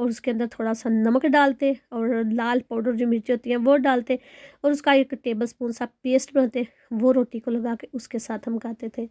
اور اس کے اندر تھوڑا سا نمک ڈالتے اور لال پاؤڈر جو مرچی ہوتی ہیں وہ ڈالتے اور اس کا 1 ٹیبل اسپون سا پیسٹ بناتے، وہ روٹی کو لگا کے اس کے ساتھ ہم کھاتے تھے۔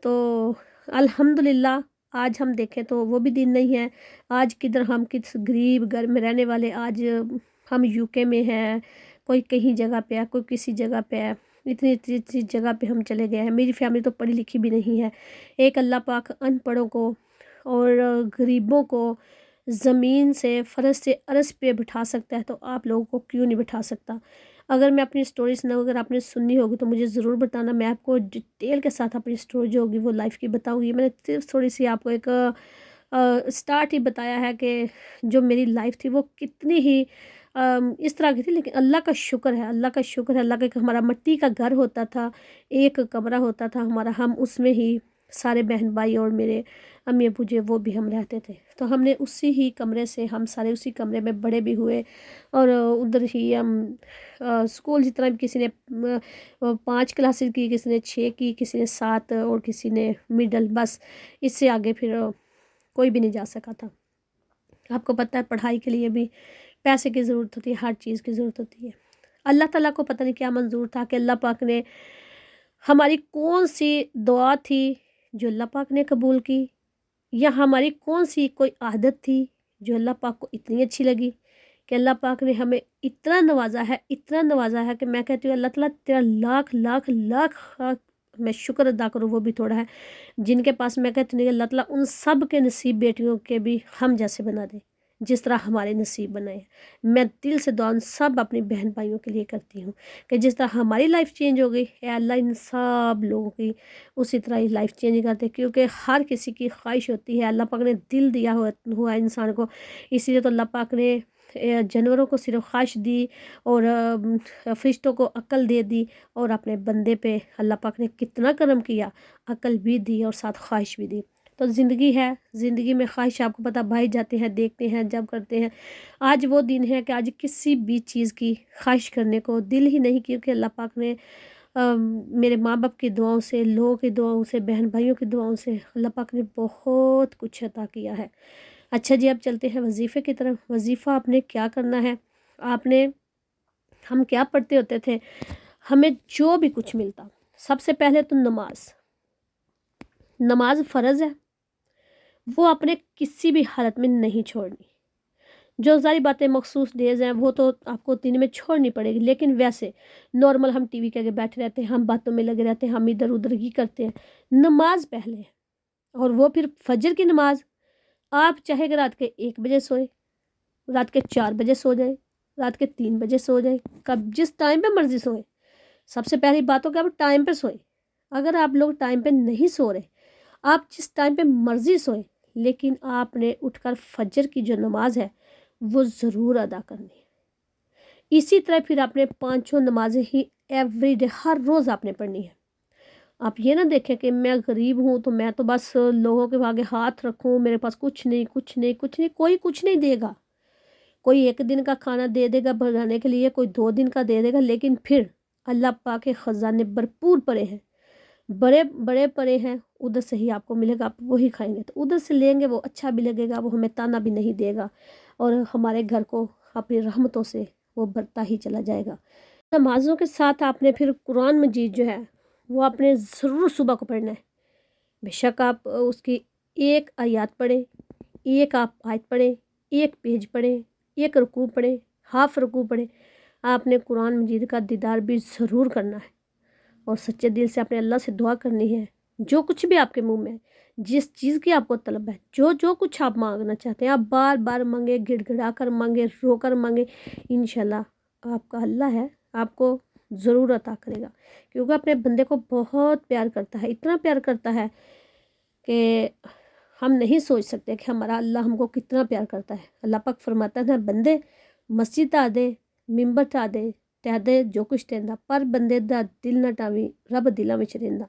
تو الحمدللہ آج ہم دیکھیں تو وہ بھی دن نہیں ہے۔ آج کدھر ہم کس غریب گھر میں رہنے والے، آج ہم UK میں ہیں، کوئی کہیں جگہ پہ ہے، کوئی کسی جگہ پہ ہے، اتنی جگہ پہ ہم چلے گئے ہیں۔ میری فیملی تو پڑھی لکھی بھی نہیں ہے۔ ایک اللہ پاک ان پڑھوں کو اور غریبوں کو زمین سے فرش سے عرش پہ بٹھا سکتا ہے تو آپ لوگوں کو کیوں نہیں بٹھا سکتا؟ اگر میں اپنی سٹوری سناؤں، اگر آپ نے سننی ہوگی تو مجھے ضرور بتانا، میں آپ کو ڈیٹیل کے ساتھ اپنی سٹوری جو ہوگی وہ لائف کی بتاؤں گی۔ میں نے صرف تھوڑی سی آپ کو ایک سٹارٹ ہی بتایا ہے کہ جو میری لائف تھی وہ کتنی ہی اس طرح کی تھی، لیکن اللہ کا شکر ہے، اللہ کا شکر ہے، اللہ کا ہمارا مٹی کا گھر ہوتا تھا، ایک کمرہ ہوتا تھا ہمارا، ہم اس میں ہی سارے بہن بھائی اور میرے امی ابو جو وہ بھی ہم رہتے تھے، تو ہم نے اسی ہی کمرے سے ہم سارے اسی کمرے میں بڑے بھی ہوئے اور ادھر ہی ہم اسکول جتنا بھی کسی نے 5 کلاسز کی، کسی نے 6 کی، کسی نے 7 اور کسی نے مڈل، بس اس سے آگے پھر کوئی بھی نہیں جا سکا تھا۔ آپ کو پتہ ہے پڑھائی کے لیے بھی پیسے کی ضرورت ہوتی ہے، ہر چیز کی ضرورت ہوتی ہے۔ اللہ تعالیٰ کو پتہ نہیں کیا منظور تھا کہ اللہ پاک نے ہماری کون سی دعا تھی جو اللہ پاک نے قبول کی، یا ہماری کون سی کوئی عادت تھی جو اللہ پاک کو اتنی اچھی لگی کہ اللہ پاک نے ہمیں اتنا نوازا ہے، اتنا نوازا ہے کہ میں کہتی ہوں اللہ تعالیٰ تیرا لاکھ لاکھ لاکھ میں شکر ادا کروں، وہ بھی تھوڑا ہے، جن کے پاس میں کہتی ہوں اللہ تعالیٰ ان سب کے نصیب بیٹیوں کے بھی ہم جیسے بنا دے جس طرح ہمارے نصیب بنائے ہیں۔ میں دل سے دعا ان سب اپنی بہن بھائیوں کے لیے کرتی ہوں کہ جس طرح ہماری لائف چینج ہو گئی، اے اللہ ان سب لوگوں کی اسی طرح ہی لائف چینج کرتے، کیونکہ ہر کسی کی خواہش ہوتی ہے، اللہ پاک نے دل دیا ہوا ہے انسان کو، اسی لیے تو اللہ پاک نے جانوروں کو صرف خواہش دی اور فرشتوں کو عقل دے دی، اور اپنے بندے پہ اللہ پاک نے کتنا کرم کیا، عقل بھی دی اور ساتھ خواہش بھی دی۔ تو زندگی ہے، زندگی میں خواہش آپ کو پتہ بھائی جاتے ہیں، دیکھتے ہیں، جب کرتے ہیں۔ آج وہ دن ہے کہ آج کسی بھی چیز کی خواہش کرنے کو دل ہی نہیں، کیونکہ اللہ پاک نے میرے ماں باپ کی دعاؤں سے، لوگوں کی دعاؤں سے، بہن بھائیوں کی دعاؤں سے اللہ پاک نے بہت کچھ عطا کیا ہے۔ اچھا جی، اب چلتے ہیں وظیفے کی طرف۔ وظیفہ آپ نے کیا کرنا ہے، ہم کیا پڑھتے ہوتے تھے، ہمیں جو بھی کچھ ملتا، سب سے پہلے تو نماز فرض ہے، وہ اپنے کسی بھی حالت میں نہیں چھوڑنی۔ جو ساری باتیں مخصوص ڈیز ہیں وہ تو آپ کو دن میں چھوڑنی پڑے گی، لیکن ویسے نارمل ہم ٹی وی کے آگے بیٹھے رہتے ہیں، ہم باتوں میں لگے رہتے ہیں، ہم ادھر ادھر ہی کرتے ہیں۔ نماز پہلے ہے، اور وہ پھر فجر کی نماز۔ آپ چاہے کہ رات کے 1 بجے سوئیں، رات کے 4 بجے سو جائیں، رات کے 3 بجے سو جائیں، کب جس ٹائم پہ مرضی سوئیں۔ سب سے پہلی بات ہو کہ آپ ٹائم پہ سوئیں۔ اگر آپ لوگ ٹائم پہ نہیں سو رہے، آپ جس ٹائم پہ مرضی سوئیں، لیکن آپ نے اٹھ کر فجر کی جو نماز ہے وہ ضرور ادا کرنی ہے۔ اسی طرح پھر آپ نے 5 نمازیں ہی ایوری ڈے ہر روز آپ نے پڑھنی ہے۔ آپ یہ نہ دیکھیں کہ میں غریب ہوں تو میں تو بس لوگوں کے آگے ہاتھ رکھوں، میرے پاس کچھ نہیں، کوئی کچھ نہیں دے گا۔ کوئی 1 دن کا کھانا دے دے گا بھرنے کے لیے، کوئی 2 دن کا دے دے گا، لیکن پھر اللہ پاک کے خزانے بھرپور پڑے ہیں، بڑے بڑے پڑے ہیں، ادھر سے ہی آپ کو ملے گا، آپ وہی کھائیں گے، تو ادھر سے لیں گے وہ اچھا بھی لگے گا، وہ ہمیں تانا بھی نہیں دے گا، اور ہمارے گھر کو اپنی رحمتوں سے وہ بھرتا ہی چلا جائے گا۔ نمازوں کے ساتھ آپ نے پھر قرآن مجید جو ہے وہ آپ نے ضرور صبح کو پڑھنا ہے۔ بے شک آپ اس کی 1 آیات پڑھیں، 1 آپ آیت پڑھیں، 1 پیج پڑھیں، 1 رکوع پڑھیں، ہاف رکوع پڑھیں۔ آپ نے قرآن مجید کا دیدار بھی ضرور کرنا ہے، اور سچے دل سے اپنے اللہ سے دعا کرنی ہے۔ جو کچھ بھی آپ کے منہ میں ہے، جس چیز کی آپ کو طلب ہے، جو کچھ آپ مانگنا چاہتے ہیں، آپ بار بار مانگیں، گڑ گڑا کر مانگیں، رو کر مانگیں، انشاءاللہ آپ کا اللہ ہے آپ کو ضرور عطا کرے گا، کیونکہ اپنے بندے کو بہت پیار کرتا ہے، اتنا پیار کرتا ہے کہ ہم نہیں سوچ سکتے کہ ہمارا اللہ ہم کو کتنا پیار کرتا ہے۔ اللہ پاک فرماتا ہے بندے مسجد آ دے، ممبر آ دے، تہ دے جو کچھ تیندا، پر بندے دا دل نہ ٹاوی، رب دلاں وچ رہندا۔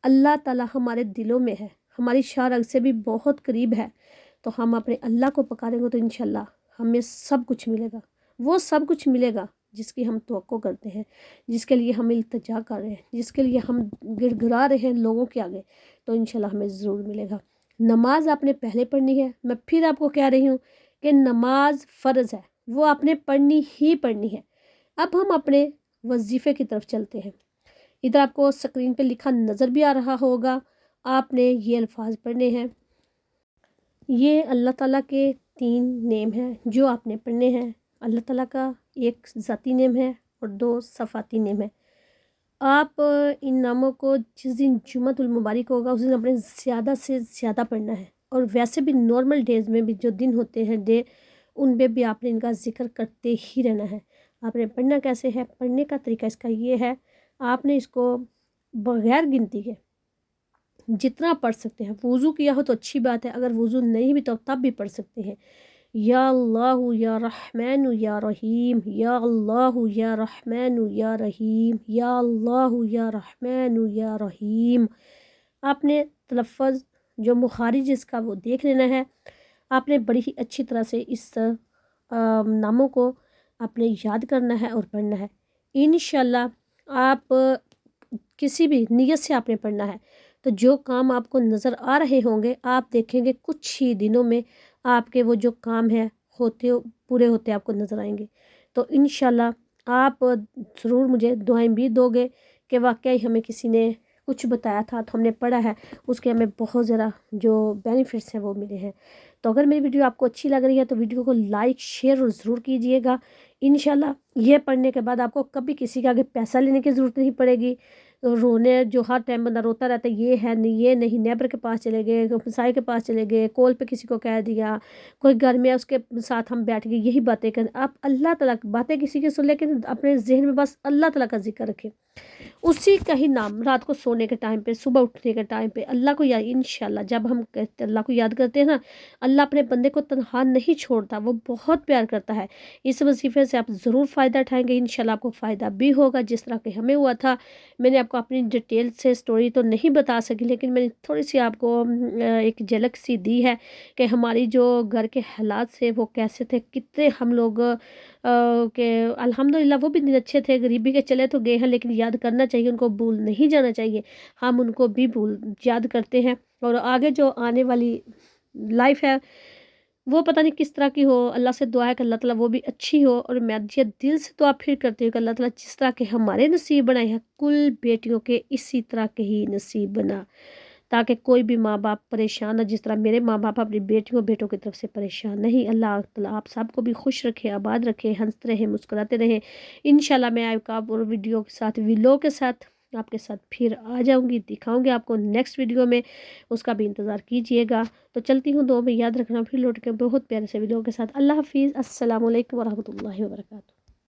اللہ تعالیٰ ہمارے دلوں میں ہے، ہماری شاہ رگ سے بھی بہت قریب ہے، تو ہم اپنے اللہ کو پکاریں گے تو انشاءاللہ ہمیں سب کچھ ملے گا، وہ سب کچھ ملے گا جس کی ہم توقع کرتے ہیں، جس کے لیے ہم التجا کر رہے ہیں، جس کے لیے ہم گڑ گڑا رہے ہیں لوگوں کے آگے، تو انشاءاللہ ہمیں ضرور ملے گا۔ نماز آپ نے پہلے پڑھنی ہے۔ میں پھر آپ کو کہہ رہی ہوں کہ نماز فرض ہے، وہ آپ نے پڑھنی ہی پڑھنی ہے۔ اب ہم اپنے وظیفے کی طرف چلتے ہیں۔ ادھر آپ کو اسکرین پہ لکھا نظر بھی آ رہا ہوگا، آپ نے یہ الفاظ پڑھنے ہیں۔ یہ اللہ تعالیٰ کے 3 نیم ہیں جو آپ نے پڑھنے ہیں۔ اللہ تعالیٰ کا ایک ذاتی نیم ہے اور 2 صفاتی نیم ہے۔ آپ ان ناموں کو جس دن جمعۃ المبارک ہوگا اس دن اپنے زیادہ سے زیادہ پڑھنا ہے، اور ویسے بھی نارمل ڈیز میں بھی جو دن ہوتے ہیں ڈے، ان میں بھی آپ نے ان کا ذکر کرتے ہی رہنا ہے۔ آپ نے پڑھنا کیسے ہے؟ پڑھنے کا طریقہ اس کا یہ ہے، آپ نے اس کو بغیر گنتی کے جتنا پڑھ سکتے ہیں، وضو کیا ہو تو اچھی بات ہے، اگر وضو نہیں بھی تو تب بھی پڑھ سکتے ہیں۔ یا اللہ یا رحمن یا رحیم، یا اللہ یا رحمن یا رحیم، یا اللہ یا رحمن یا رحیم۔ آپ نے تلفظ جو مخارج اس کا وہ دیکھ لینا ہے۔ آپ نے بڑی ہی اچھی طرح سے اس ناموں کو آپ نے یاد کرنا ہے اور پڑھنا ہے۔ انشاءاللہ آپ کسی بھی نیت سے آپ نے پڑھنا ہے تو جو کام آپ کو نظر آ رہے ہوں گے، آپ دیکھیں گے کچھ ہی دنوں میں آپ کے وہ جو کام ہے پورے ہوتے آپ کو نظر آئیں گے۔ تو انشاءاللہ آپ ضرور مجھے دعائیں بھی دو گے کہ واقعی ہمیں کسی نے کچھ بتایا تھا تو ہم نے پڑھا ہے، اس کے ہمیں بہت زیادہ جو بینیفٹس ہیں وہ ملے ہیں۔ تو اگر میری ویڈیو آپ کو اچھی لگ رہی ہے تو ویڈیو کو لائک شیئر اور ضرور کیجئے گا۔ انشاءاللہ یہ پڑھنے کے بعد آپ کو کبھی کسی کے آگے پیسہ لینے کی ضرورت نہیں پڑے گی۔ رونے جو ہر ٹائم بندہ روتا رہتا ہے یہ ہے نہیں یہ نہیں، نیبر کے پاس چلے گئے، ہمسائے کے پاس چلے گئے، کال پہ کسی کو کہہ دیا، کوئی گھر میں اس کے ساتھ ہم بیٹھ گئے یہی باتیں کریں۔ آپ اللہ تعالیٰ کی باتیں کسی کے سن، لیکن اپنے ذہن میں بس اللہ تعالیٰ کا ذکر رکھیں، اسی کا ہی نام رات کو سونے کے ٹائم پہ، صبح اٹھنے کے ٹائم پہ اللہ کو یاد۔ انشاءاللہ جب ہم اللہ کو یاد کرتے ہیں نا، اللہ اپنے بندے کو تنہا نہیں چھوڑتا، وہ بہت پیار کرتا ہے۔ اس وظیفے سے آپ ضرور فائدہ اٹھائیں گے، انشاءاللہ آپ کو فائدہ بھی ہوگا جس طرح کہ ہمیں ہوا تھا۔ میں نے آپ کو اپنی ڈیٹیل سے سٹوری تو نہیں بتا سکی، لیکن میں نے تھوڑی سی آپ کو ایک جھلک سی دی ہے کہ ہماری جو گھر کے حالات سے وہ کیسے تھے، کتنے ہم لوگ کہ الحمدللہ وہ بھی دن اچھے تھے، غریبی کے چلے تو گئے ہیں لیکن یاد کرنا چاہیے، ان کو بھول نہیں جانا چاہیے۔ ہم ان کو بھی یاد کرتے ہیں، اور آگے جو آنے والی لائف ہے وہ پتہ نہیں کس طرح کی ہو۔ اللہ سے دعا ہے کہ اللہ تعالیٰ وہ بھی اچھی ہو، اور میں یہ دل سے دعا پھر کرتی ہوں کہ اللہ تعالیٰ جس طرح کے ہمارے نصیب بنائے ہیں کل بیٹیوں کے اسی طرح کے ہی نصیب بنا، تاکہ کوئی بھی ماں باپ پریشان نہ، جس طرح میرے ماں باپ اپنی بیٹیوں بیٹوں کی طرف سے پریشان نہیں۔ اللہ تعالیٰ آپ سب کو بھی خوش رکھے، آباد رکھے، ہنستے رہے، مسکراتے رہے۔ انشاءاللہ میں آپ کا اور ویڈیو کے ساتھ ویلوگ کے ساتھ آپ کے ساتھ پھر آ جاؤں گی، دکھاؤں گی آپ کو نیکسٹ ویڈیو میں، اس کا بھی انتظار کیجئے گا۔ تو چلتی ہوں، دو میں یاد رکھنا، پھر لوٹ کے بہت پیارے سے ویڈیو کے ساتھ۔ اللہ حافظ، السلام علیکم ورحمۃ اللہ وبرکاتہ۔